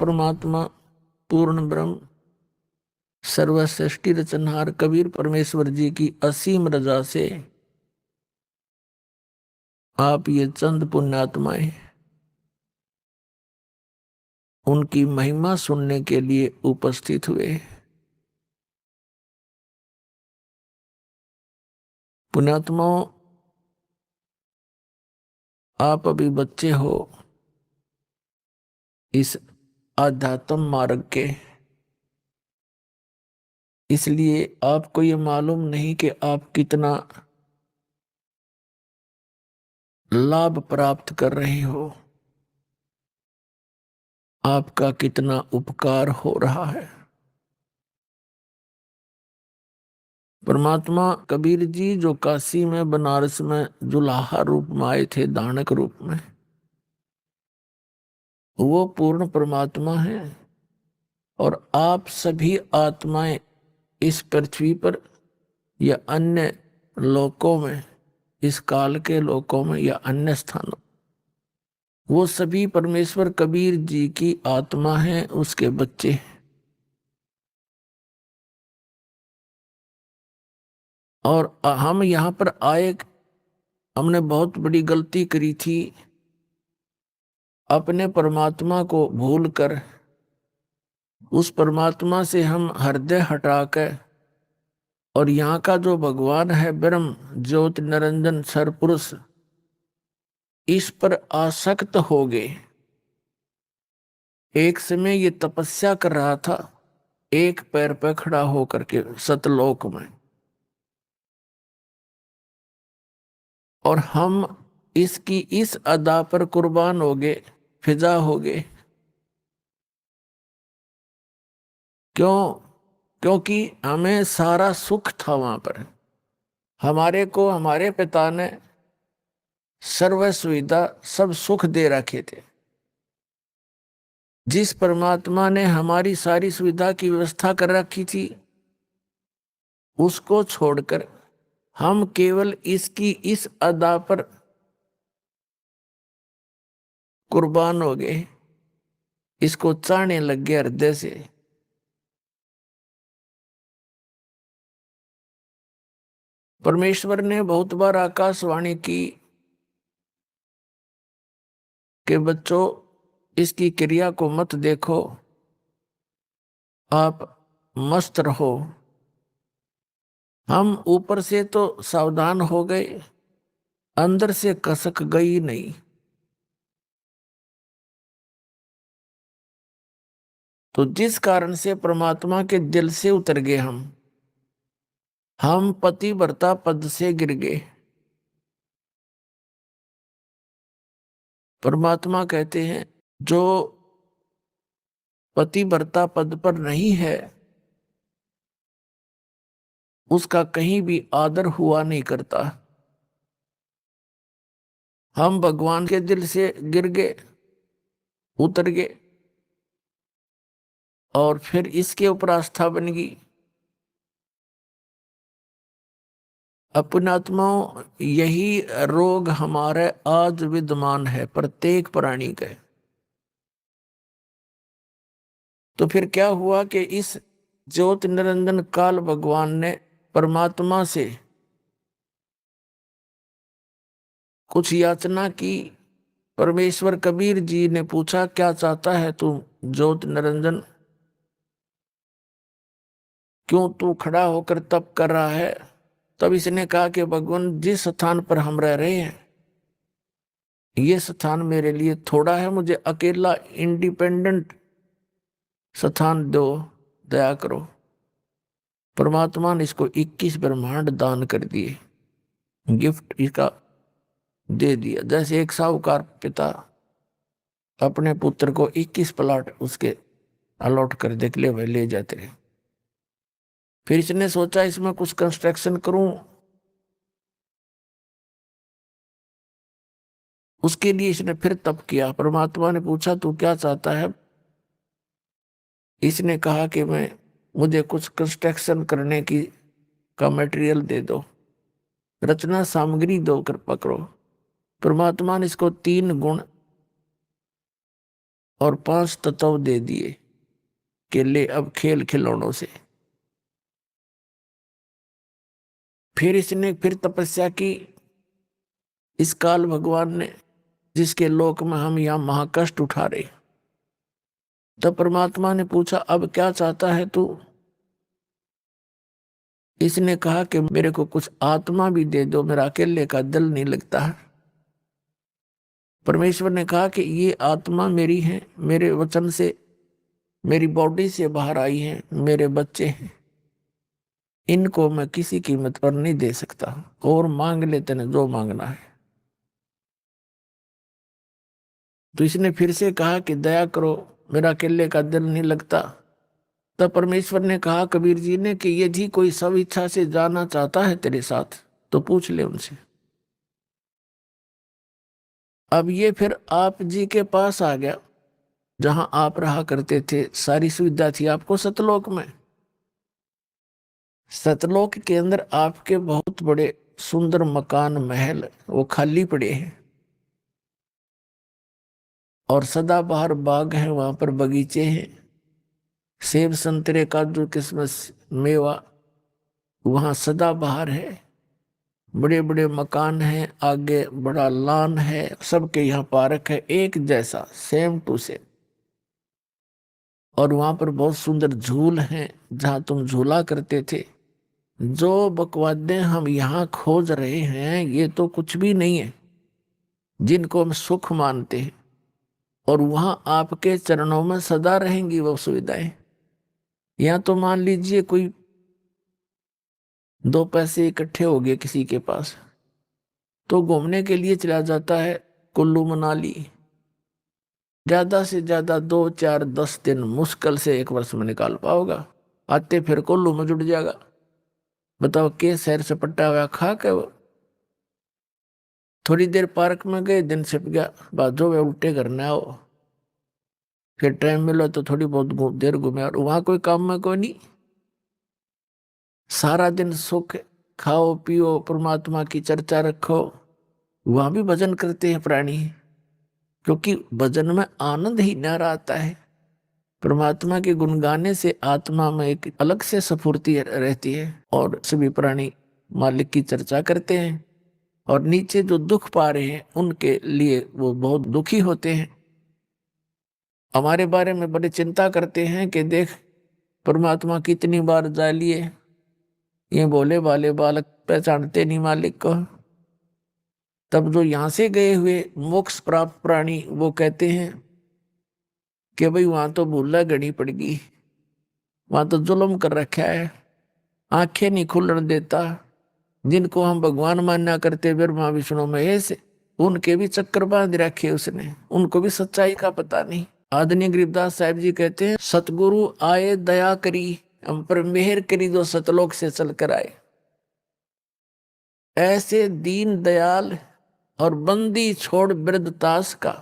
परमात्मा पूर्ण ब्रह्म सर्वश्रेष्ठी रचनहार कबीर परमेश्वर जी की असीम रजा से आप ये चंद पुण्यात्माएं उनकी महिमा सुनने के लिए उपस्थित हुए। पुण्यात्माओं, आप अभी बच्चे हो इस आध्यात्म मार्ग के, इसलिए आपको ये मालूम नहीं कि आप कितना लाभ प्राप्त कर रहे हो, आपका कितना उपकार हो रहा है। परमात्मा कबीर जी जो काशी में बनारस में जुलाहा रूप में आए थे, दानक रूप में, वो पूर्ण परमात्मा है। और आप सभी आत्माएं इस पृथ्वी पर या अन्य लोकों में, इस काल के लोकों में या अन्य स्थानों, वो सभी परमेश्वर कबीर जी की आत्मा है, उसके बच्चे हैं। और हम यहाँ पर आए, हमने बहुत बड़ी गलती करी थी, अपने परमात्मा को भूलकर उस परमात्मा से हम हृदय हटाकर और यहाँ का जो भगवान है ब्रह्म ज्योति निरंजन सरपुरुष, इस पर आसक्त हो गए। एक समय ये तपस्या कर रहा था, एक पैर पर खड़ा होकर के सतलोक में, और हम इसकी इस अदा पर कुर्बान हो गए, फिजा हो गए। क्यों? क्योंकि हमें सारा सुख था वहां पर। हमारे को हमारे पिता ने सर्व सुविधा सब सुख दे रखे थे। जिस परमात्मा ने हमारी सारी सुविधा की व्यवस्था कर रखी थी, उसको छोड़कर हम केवल इसकी इस अदा पर कुर्बान हो गए, इसको चाहने लग गए हृदय से। परमेश्वर ने बहुत बार आकाशवाणी की कि बच्चों, इसकी क्रिया को मत देखो, आप मस्त रहो। हम ऊपर से तो सावधान हो गए, अंदर से कसक गई नहीं। तो जिस कारण से परमात्मा के दिल से उतर गए हम पतिव्रता पद से गिर गए। परमात्मा कहते हैं जो पतिव्रता पद पर नहीं है, उसका कहीं भी आदर हुआ नहीं करता। हम भगवान के दिल से गिर गए, उतर गए, और फिर इसके ऊपर आस्था बन गई। अपनात्माओं, यही रोग हमारे आज विद्यमान है प्रत्येक प्राणी के। तो फिर क्या हुआ कि इस ज्योति निरंजन काल भगवान ने परमात्मा से कुछ याचना की। परमेश्वर कबीर जी ने पूछा, क्या चाहता है तू ज्योति निरंजन? क्यों तू खड़ा होकर तप कर रहा है? तब इसने कहा कि भगवान, जिस स्थान पर हम रह रहे हैं, ये स्थान मेरे लिए थोड़ा है, मुझे अकेला इंडिपेंडेंट स्थान दो, दया करो। परमात्मा ने इसको 21 ब्रह्मांड दान कर दिए, गिफ्ट इसका दे दिया। जैसे एक साहूकार पिता अपने पुत्र को 21 प्लाट उसके अलॉट कर दे के लिए वह ले जाते हैं। फिर इसने सोचा इसमें कुछ कंस्ट्रक्शन करूं, उसके लिए इसने फिर तप किया। परमात्मा ने पूछा, तू क्या चाहता है? इसने कहा कि मुझे कुछ कंस्ट्रक्शन करने की का मटेरियल दे दो, रचना सामग्री दो कर पकड़ो। परमात्मा ने इसको 3 गुण और 5 तत्व दे दिए कि ले अब खेल खिलौनों से। फिर इसने फिर तपस्या की इस काल भगवान ने, जिसके लोक में हम यहां महाकष्ट उठा रहे। तब परमात्मा ने पूछा अब क्या चाहता है तू? इसने कहा कि मेरे को कुछ आत्मा भी दे दो, मेरा अकेले का दिल नहीं लगता है। परमेश्वर ने कहा कि ये आत्मा मेरी है, मेरे वचन से, मेरी बॉडी से बाहर आई है, मेरे बच्चे हैं, इनको मैं किसी कीमत पर नहीं दे सकता, और मांग ले तेने जो मांगना है। तो इसने फिर से कहा कि दया करो, मेरा अकेले का दिल नहीं लगता। तब परमेश्वर ने कहा कबीर जी ने कि यदि कोई सब इच्छा से जाना चाहता है तेरे साथ तो पूछ ले उनसे। अब ये फिर आप जी के पास आ गया, जहां आप रहा करते थे, सारी सुविधा थी आपको सतलोक में। सतलोक के अंदर आपके बहुत बड़े सुंदर मकान महल वो खाली पड़े हैं, और सदाबहार बाग है, वहां पर बगीचे हैं, सेब संतरे काजू किशमिश मेवा वहां सदाबहार है, बड़े बड़े मकान हैं, आगे बड़ा लॉन है, सबके यहाँ पार्क है एक जैसा, सेम टू सेम। और वहां पर बहुत सुंदर झूल हैं जहां तुम झूला करते थे। जो बकवादे हम यहाँ खोज रहे हैं ये तो कुछ भी नहीं है, जिनको हम सुख मानते हैं, और वहां आपके चरणों में सदा रहेंगी वो सुविधाएं। या तो मान लीजिए कोई 2 पैसे इकट्ठे हो गए किसी के पास, तो घूमने के लिए चला जाता है कुल्लू मनाली, ज्यादा से ज्यादा 2 4 10 दिन मुश्किल से 1 वर्ष में निकाल पाओगा, आते फिर कुल्लू में जुट जाएगा। बताओ के शहर से पट्टा हुआ खा के वो थोड़ी देर पार्क में गए, दिन छिप गया, बाजो वे उल्टे करना हो, फिर टाइम मिला तो थोड़ी बहुत देर घूमे, और वहां कोई काम में कोई नहीं, सारा दिन सुख, खाओ पियो परमात्मा की चर्चा रखो। वहां भी भजन करते हैं प्राणी, क्योंकि भजन में आनंद ही न आता है। परमात्मा के गुण गाने से आत्मा में एक अलग से स्फूर्ति रहती है, और सभी प्राणी मालिक की चर्चा करते हैं, और नीचे जो दुख पा रहे हैं उनके लिए वो बहुत दुखी होते हैं, हमारे बारे में बड़ी चिंता करते हैं कि देख परमात्मा कितनी बार जा लिए, ये भोले भाले बालक पहचानते नहीं मालिक को। तब जो यहां से गए हुए मोक्ष प्राप्त प्राणी वो कहते हैं कि भाई वहां तो भूला घड़ी पड़ गई, वहां तो जुल्म कर रखा है, आंखें नहीं खुलने देता। जिनको हम भगवान मानना करते ब्रह्मा विष्णु महेश, उनके भी चक्कर बांध रखे उसने, उनको भी सच्चाई का पता नहीं। आदरणीय गरीबदास साहब जी कहते हैं सतगुरु आए दया करी, हम पर मेहर करी जो सतलोक से चल कर आए। ऐसे दीन दयाल और बंदी छोड़ वृद्धतास का,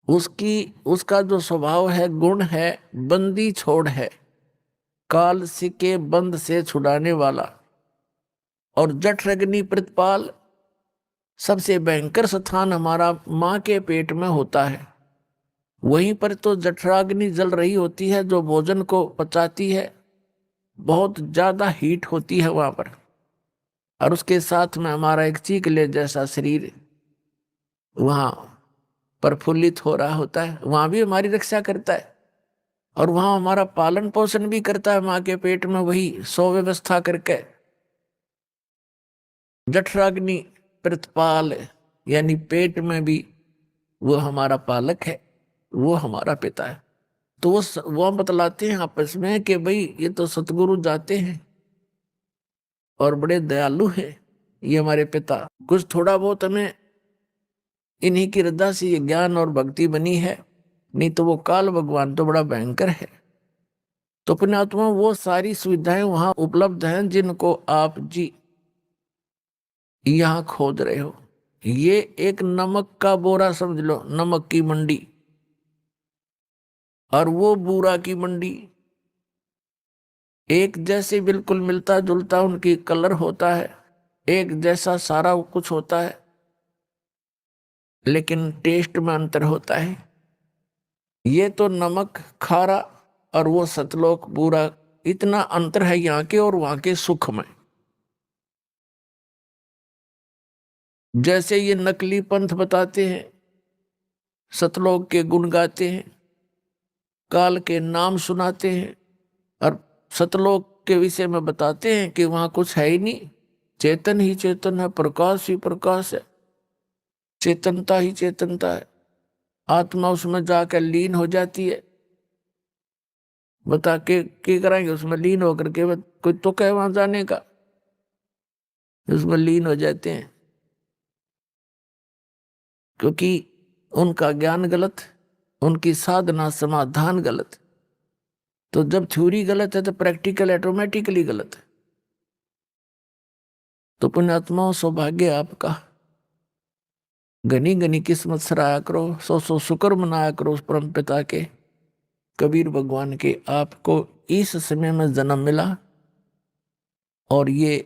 उसका जो स्वभाव है, गुण है, बंदी छोड़ है, काल के बंद से छुड़ाने वाला, और जठरग्नि प्रतिपाल, सबसे भयंकर स्थान हमारा मां के पेट में होता है। वहीं पर तो जठराग्नि जल रही होती है जो भोजन को पचाती है, बहुत ज्यादा हीट होती है वहां पर, और उसके साथ में हमारा एक चीकले जैसा शरीर वहां प्रफुल्लित हो रहा होता है, वहां भी हमारी रक्षा करता है, और वहां हमारा पालन पोषण भी करता है मां के पेट में, वही सुव्यवस्था करके। जठराग्नि प्रतिपाल यानी पेट में भी वो हमारा पालक है, वो हमारा पिता है। तो वो बतलाते हैं आपस में कि भाई ये तो सतगुरु जाते हैं और बड़े दयालु हैं, ये हमारे पिता। कुछ थोड़ा बहुत हमें इन्हीं की रद्दा से ये ज्ञान और भक्ति बनी है, नहीं तो वो काल भगवान तो बड़ा भयंकर है। तो पुण्यात्मा वो सारी सुविधाएं वहां उपलब्ध हैं जिनको आप जी यहां खोद रहे हो। ये एक नमक का बोरा समझ लो, नमक की मंडी, और वो बूरा की मंडी, एक जैसे बिल्कुल मिलता जुलता उनकी कलर होता है, एक जैसा सारा कुछ होता है, लेकिन टेस्ट में अंतर होता है। ये तो नमक खारा और वो सतलोक बुरा, इतना अंतर है यहाँ के और वहां के सुख में। जैसे ये नकली पंथ बताते हैं, सतलोक के गुण गाते हैं, काल के नाम सुनाते हैं, और सतलोक के विषय में बताते हैं कि वहां कुछ है ही नहीं, चेतन ही चेतन है, प्रकाश ही प्रकाश है, चेतनता ही चेतनता है, आत्मा उसमें जाकर लीन हो जाती है। बता के कराएंगे उसमें लीन होकर के, कोई तो कहे वहां जाने का, उसमें लीन हो जाते हैं, क्योंकि उनका ज्ञान गलत, उनकी साधना समाधान गलत। तो जब थ्योरी गलत है तो प्रैक्टिकल ऑटोमेटिकली गलत है। तो पुण्यात्माओं, सौभाग्य आपका, घनी घनी किस्मत सराया करो, सौ सौ शुक्र मनाया करो उस परम पिता के, कबीर भगवान के, आपको इस समय में जन्म मिला और ये